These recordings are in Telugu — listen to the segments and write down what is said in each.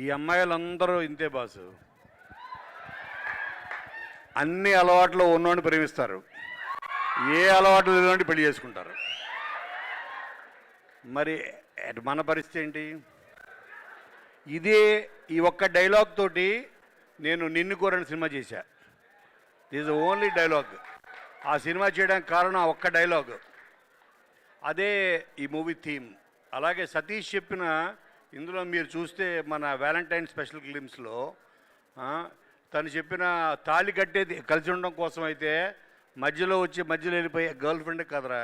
ఈ అమ్మాయిలందరూ ఇంతే బాసు, అన్ని అలవాట్లు ఉన్నోడిని ప్రేమిస్తారు, ఏ అలవాట్లు లేని పెళ్లి చేసుకుంటారు. మరి మన పరిస్థితి ఏంటి? ఇదే ఈ ఒక్క డైలాగ్ తోటి నేను నిన్ను కోరని సినిమా చేశా. This only dialogue. ఆ సినిమా చేయడానికి కారణం ఆ ఒక్క డైలాగ్. అదే ఈ మూవీ థీమ్. అలాగే సతీష్ చెప్పిన ఇందులో మీరు చూస్తే మన వ్యాలంటైన్ స్పెషల్ ఫిలిమ్స్లో తను చెప్పిన తాళి కట్టేది కలిసి ఉండడం కోసం అయితే మధ్యలో వెళ్ళిపోయే గర్ల్ ఫ్రెండ్ కదరా,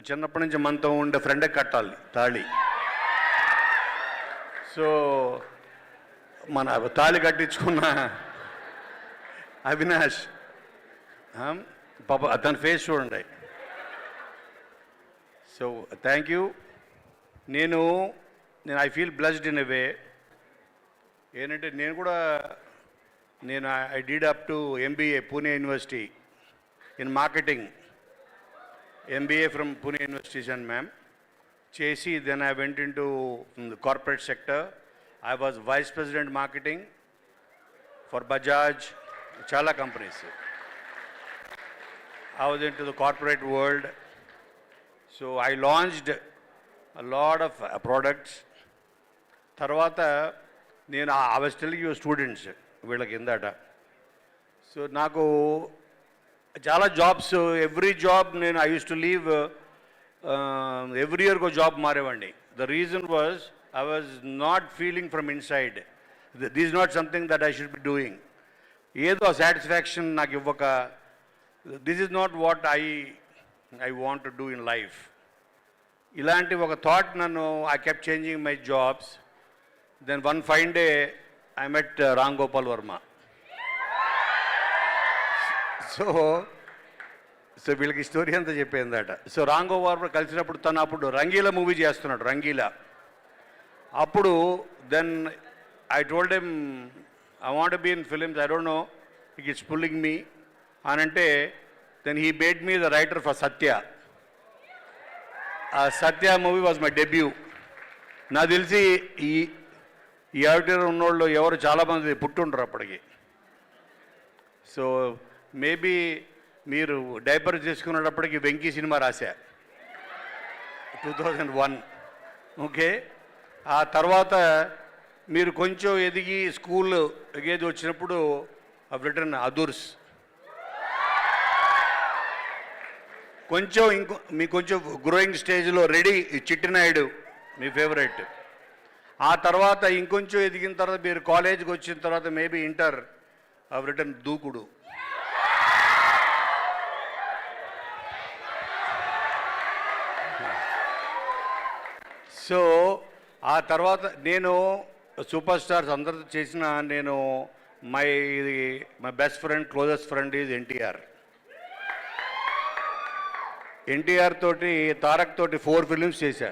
చిన్నప్పటి నుంచి మనతో ఉండే ఫ్రెండే కట్టాలి తాళి. సో మన తాళి కట్టించుకున్న అవినాష్ పాప తన ఫేస్ చూడండి. So thank you. నేను I feel blessed in a way. ఏంటంటే I did up to MBA Pune university in marketing, MBA from Pune university and మ్యామ్ చేసి then I went in to corporate sector. I was vice president marketing for Bajaj, చాలా companies. I was into the corporate world. So I launched a lot of products. Tarvata I was telling you students వీళ్ళకి ఇందాట. సో నాకు చాలా jobs, every job I used to leave every year job మారేవాడిని. The reason was I was not feeling from inside. This is not something that I should be doing. ఏదో సాటిస్ఫాక్షన్ నాకు ఇవ్వక, this is not what I want to do in life. ఇలాంటి ఒక థాట్ నన్ను I kept changing my jobs. Then one fine day I met Ram Gopal Varma. So వీళ్ళకి స్టోరీ అంతా చెప్పేందట. సో రామ్ గోపాల్ వర్మ కలిసినప్పుడు తను అప్పుడు రంగీలా మూవీ చేస్తున్నాడు, రంగీలా. అప్పుడు then I told him I want be in films, I don't know it's pulling me అని అంటే, then he made me the writer for Satya. ఆ Satya movie was my debut. నాకు తెలిసి ఈ ఆడిటర్ ఉన్నోళ్ళు ఎవరు చాలామంది పుట్టుండ్రు అప్పటికి. సో మేబీ మీరు డైపర్ చేసుకునేటప్పటికి వెంకీ సినిమా రాశా 2001. ఓకే, ఆ తర్వాత మీరు కొంచెం ఎదిగి స్కూల్ ఎగేది వచ్చినప్పుడు I've written అదుర్స్. మీ కొంచెం గ్రోయింగ్ స్టేజ్లో రెడీ చిట్టినాయుడు మీ ఫేవరెట్. ఆ తర్వాత ఇంకొంచెం ఎదిగిన తర్వాత మీరు కాలేజీకి వచ్చిన తర్వాత maybe inter I've written Dookudu. So ఆ తర్వాత నేను సూపర్ స్టార్స్ అందరితో చేసిన my best friend, closest friend is NTR తోటి, తారక్ తోటి 4 ఫిలిమ్స్ చేశా.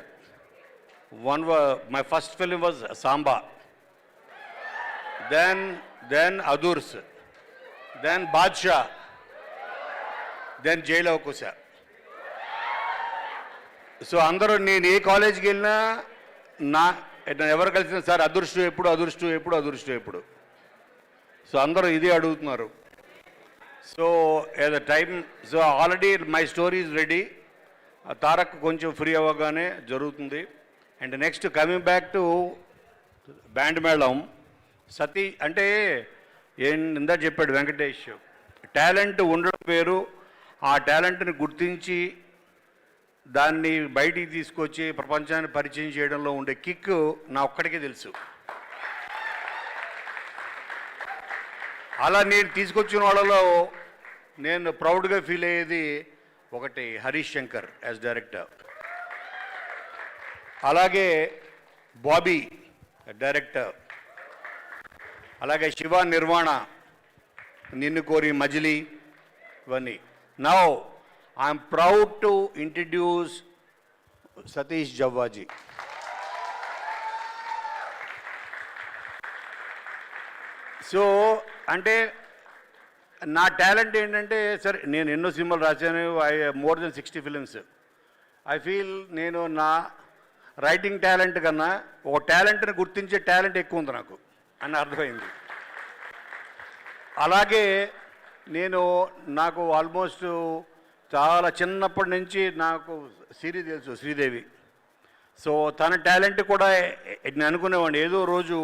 My first film was Samba, then Adhurs, then Baadshah, then జైలు అవకుశా. సో అందరూ నేను ఏ కాలేజీకి వెళ్ళినా ఎవరు కలిసిన సార్ అదృష్టం ఎప్పుడు. సో అందరూ ఇదే అడుగుతున్నారు. So at the time, so already my story is ready. Tarak కొంచెం ఫ్రీ అవ్వగానే జరుగుతుంది. And next coming back to Band Melam. సతీ అంటే ఇందా చెప్పాడు వెంకటేష్, టాలెంట్ ఉండడం వేరు, ఆ టాలెంట్ని గుర్తించి దాన్ని బయటికి తీసుకొచ్చి ప్రపంచాన్ని పరిచయం చేయడంలో ఉండే కిక్ నా ఒక్కడికే తెలుసు. అలా నేను తీసుకొచ్చిన వాళ్ళలో నేను ప్రౌడ్గా ఫీల్ అయ్యేది ఒకటి హరీష్ శంకర్ యాజ్ డైరెక్టర్, అలాగే బాబీ డైరెక్టర్, అలాగే శివ నిర్వాణ, నిన్ను కోరి మజిలీ, ఇవన్నీ. Now I'm proud to introduce Satish Javvaji. So అంటే నా టాలెంట్ ఏంటంటే, సరే నేను ఎన్నో సినిమాలు రాశాను, more than 60 films. I feel నేను రైటింగ్ టాలెంట్ కన్నా ఒక టాలెంట్ని గుర్తించే టాలెంట్ ఎక్కువ ఉంది నాకు అని అర్థమైంది. అలాగే నాకు ఆల్మోస్ట్ చాలా చిన్నప్పటి నుంచి నాకు సిరి తెలుసు, శ్రీదేవి. సో తన టాలెంట్ కూడా నేను అనుకునేవాడిని ఏదో రోజు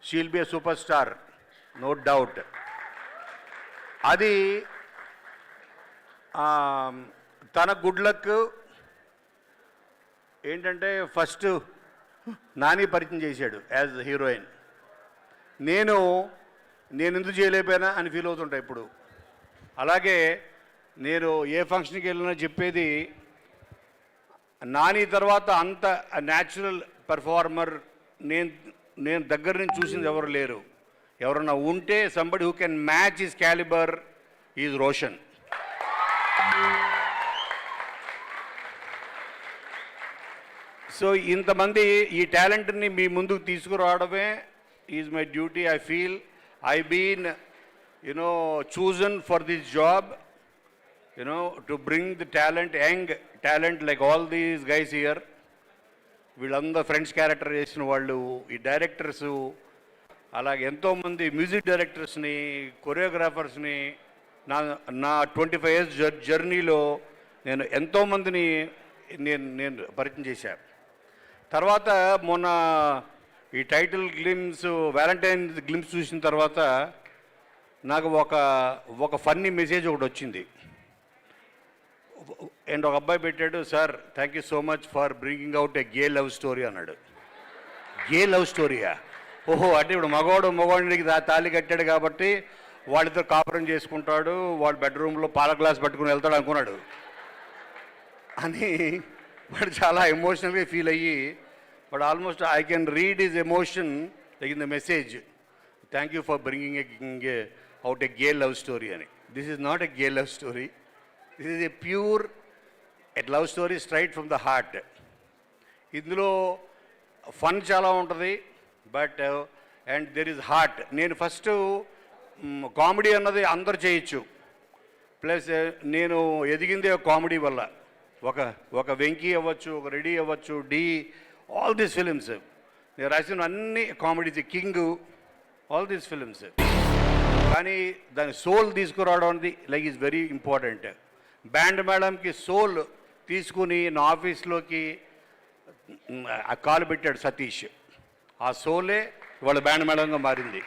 she'll be a super star, no doubt. అది తన గుడ్ లక్ ఏంటంటే ఫస్ట్ నాని పరిచయం చేశాడు యాజ్ హీరోయిన్. నేను ఎందుకు చేయలేకపోయినా అని ఫీల్ అవుతుంటా ఇప్పుడు. అలాగే నేను ఏ ఫంక్షన్కి వెళ్ళినా చెప్పేది, నాని తర్వాత అంత న్యాచురల్ పెర్ఫార్మర్ నేను దగ్గర నుంచి చూసింది ఎవరు లేరు. ఎవరన్నా ఉంటే somebody who can match his calibre is Roshan. So ఇంతమంది ఈ టాలెంట్ని మీ ముందుకు తీసుకురావడమే is my duty. I feel I been chosen for this job, to bring the talent, young talent like all these guys here. వీళ్ళందరూ ఫ్రెండ్స్ క్యారెక్టర్ చేసిన వాళ్ళు, ఈ డైరెక్టర్స్, అలాగే ఎంతోమంది మ్యూజిక్ డైరెక్టర్స్ని, కొరియోగ్రాఫర్స్ని నా 25 years జర్నీలో నేను ఎంతోమందిని నేను పరిచయం చేశాను. తర్వాత మొన్న ఈ టైటిల్ గ్లిమ్స్, వ్యాలంటైన్ గ్లిమ్స్ చూసిన తర్వాత నాకు ఒక ఫన్నీ మెసేజ్ ఒకటి వచ్చింది. అండ్ ఒక అబ్బాయి పెట్టాడు, sir thank you so much for bringing out a gay love story అన్నాడు. గే లవ్ స్టోరీయా? ఓహో, అంటే ఇప్పుడు మగవాడికి తాళి కట్టాడు కాబట్టి వాళ్ళిద్దరు కాపురం చేసుకుంటాడు, వాడు బెడ్రూమ్లో పాల గ్లాస్ పట్టుకుని వెళ్తాడు అనుకున్నాడు అని వాడు చాలా ఎమోషనల్గా ఫీల్ అయ్యి, but almost I can read his emotion like in the message, thank you for bringing out a gay love story అని. This is not a gay love story, this is a pure love story straight from the heart. ఇందులో ఫన్ చాలా ఉంటుంది, but and there is heart. నేను ఫస్ట్ కామెడీ అన్నది అందరు చేయొచ్చు, ప్లస్ నేను ఎదిగిందే కామెడీ వల్ల. ఒక వెంకీ అవ్వచ్చు, ఒక రెడీ అవ్వచ్చు, డి, ఆల్ దీస్ ఫిలిమ్స్ నేను రాసిన అన్ని comedies, king, all these films. కానీ దాని సోల్ తీసుకురావడం అనేది like is very important. Band మేడంకి సోల్ తీసుకుని నా ఆఫీస్లోకి ఆ కాలు పెట్టాడు సతీష్. ఆ సోలే ఇవాళ బ్యాండ్ మేడంగా మారింది.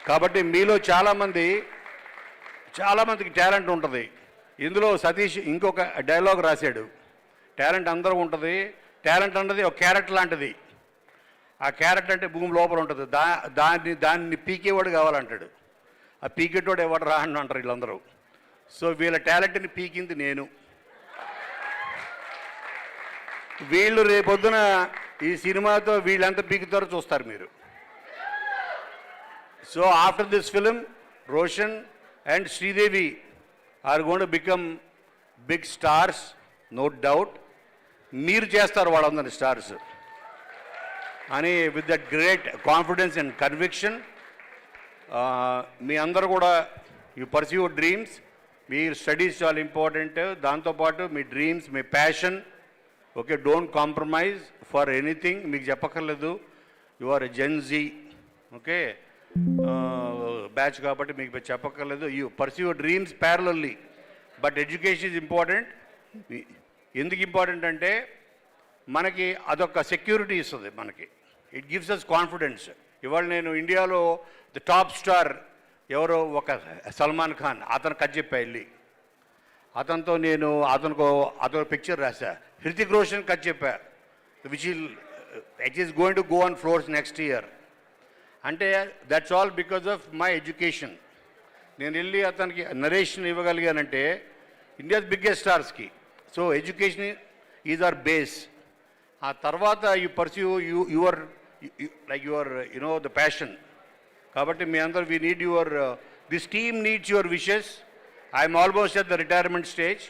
కాబట్టి మీలో చాలామందికి టాలెంట్ ఉంటుంది. ఇందులో సతీష్ ఇంకొక డైలాగ్ రాశాడు, టాలెంట్ అందరూ ఉంటుంది, టాలెంట్ అన్నది ఒక క్యారెట్ లాంటిది. ఆ క్యారెట్ అంటే భూమి లోపల ఉంటుంది, దాన్ని పీకేవాడు కావాలంటాడు. ఆ పీకేటోడు ఎవడు రా అని అంటారు వీళ్ళందరూ. సో వీళ్ళ టాలెంట్ని పీకింది నేను. వీళ్ళు రేపొద్దున ఈ సినిమాతో వీళ్ళంతా పీకుతారో చూస్తారు మీరు. So after this film, Roshan and Sridevi are going to become big stars, no doubt. మీరు చేస్తారు వాళ్ళందరినీ స్టార్స్ అని with that great confidence and conviction. మీ అందరూ కూడా యూ పర్సూ యువర్ డ్రీమ్స్. మీ స్టడీస్ చాలా ఇంపార్టెంట్, దాంతోపాటు మీ డ్రీమ్స్, మీ passion. Okay, don't compromise for anything. మీకు చెప్పక్కర్లేదు, you are a Gen Z, okay batch కాబట్టి మీకు చెప్పక్కర్లేదు. You pursue your dreams parallelly, but education is important. ఎందుకు ఇంపార్టెంట్ అంటే మనకి అదొక సెక్యూరిటీ ఇస్తుంది మనకి. It gives us confidence. ఇవాళ నేను ఇండియాలో ది టాప్ స్టార్ ఎవరో ఒక సల్మాన్ ఖాన్, అతను కథ చెప్పా వెళ్ళి, అతను పిక్చర్ రాశా. హృతిక్ రోషన్ కథ చెప్పా, it is going to go on floors next year. అంటే that's all because of my education. నేను వెళ్ళి అతనికి నరేషన్ ఇవ్వగలిగానంటే ఇండియాస్ బిగ్గెస్ట్ స్టార్స్కి. So education is our base. ఆ తర్వాత you pursue your the passion. కాబట్టి మీ అందరూ we need this team needs your wishes. I'm almost at the retirement stage,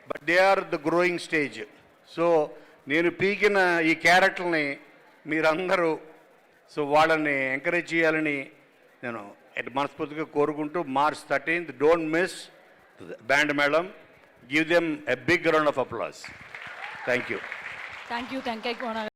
but they are the growing stage. So నేను పీకిన ఈ క్యారెక్టర్ని మీరందరూ వాళ్ళని ఎంకరేజ్ చేయాలని నేను మనస్ఫూర్తిగా కోరుకుంటూ, March 13th, don't miss band madam. Give them a big round of applause. Thank you. Thank you, thank you.